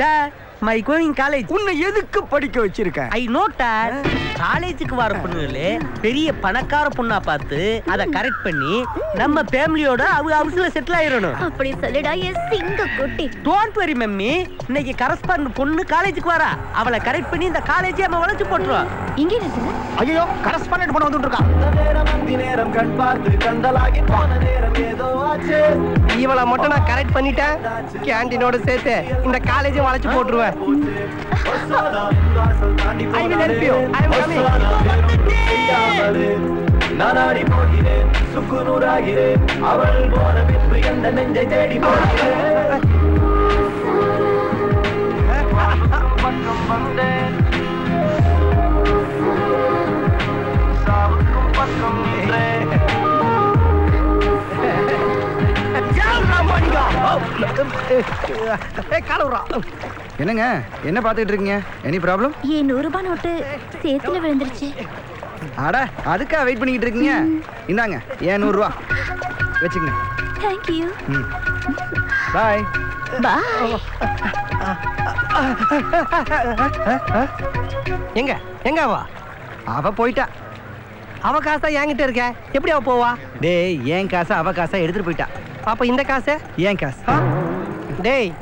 Dad, my going college. உன்னை எதுக்கு படிக்க வச்சிருக்க? I know Dad. காலேஜுக்கு வர பொண்ணுகளே பெரிய பணக்கார பொண்ணா பார்த்து அதை கரெக்ட் பண்ணி நம்ம ஃபேமிலியோட ஹவுஸ்ல செட்டில் ஆயிரணும். அப்படி சொல்லுடா என் சிங்க குட்டி. Don't worry mummy. இன்னைக்கு கரஸ்பாண்ட் பொண்ணு காலேஜுக்கு வரா. அவளை கரெக்ட் பண்ணி இந்த காலேஜை நம்ம வளைச்சு போட்டுருவோம். இங்கே நிறுத்துங்க. ஐயோ கரஸ்பாண்டன்ட் பொண்ணு வந்துட்டு இருக்கா. நேரம் கண் பார்த்து கந்தலாகி போன நேரம் ஏதோ ஆச்சு. இவளை மட்டும் நான் கரெக்ட் பண்ணிட்டேன். கேண்டீனோட சேர்த்து இந்த காலேஜை வளைச்சு போட்டுருவேன். I will help you. I am coming. நானாடி போகிறேன் சுக்குநூறாகிறேன் அவள் போன பின்பு எந்த நெஞ்சை தேடி போகிறேன் பக்கம் வந்தேன் சாவுக்கும் பக்கம் என்னங்க என்ன பாத்துக்கிட்டு இருக்கீங்க? Any problem? என் 100 ரூபாய் நோட்டு சேத்துல விழுந்துருச்சு. அட அதுக்கா வெயிட் பண்ணிக்கிட்டு இருக்கீங்க? இந்தாங்க ஏன் 100 ரூபா வச்சுக்கங்க. Thank you. பாய். Bye. எங்க எங்க அவ போயிட்டா. அவ காசா என்கிட்ட இருக்க, எப்படி அவ போவா? டேய் என் காசை அவ காசா எடுத்துட்டு போயிட்டா. அப்ப இந்த காசை என் காசு. டேய்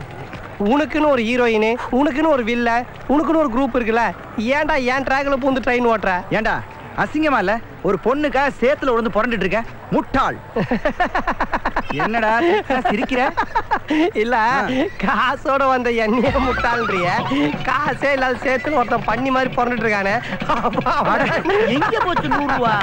உனக்குன்னு ஒரு ஹீரோயின், உனக்குன்னு ஒரு வில்ல, உனக்குன்னு ஒரு குரூப் இருக்குல்ல, ஏன்டா ஏன் ட்ராக்ல பூந்து ட்ரெயின் ஓட்டுற? ஏன்டா அசிங்கமா இல்ல? ஒரு பொண்ணுக்கா சேத்துல உழுந்து புரண்டுட்டு இருக்க முட்டாள். என்னடா சிரிக்கிற? இல்ல காசோட வந்த என்னைய முட்டாள்ன்றிய, காசே இல்லாத சேத்துல ஒருத்தன் பண்ணி மாதிரி புரண்டுட்டு இருக்கானே. எங்க போச்சு 100 ரூபா?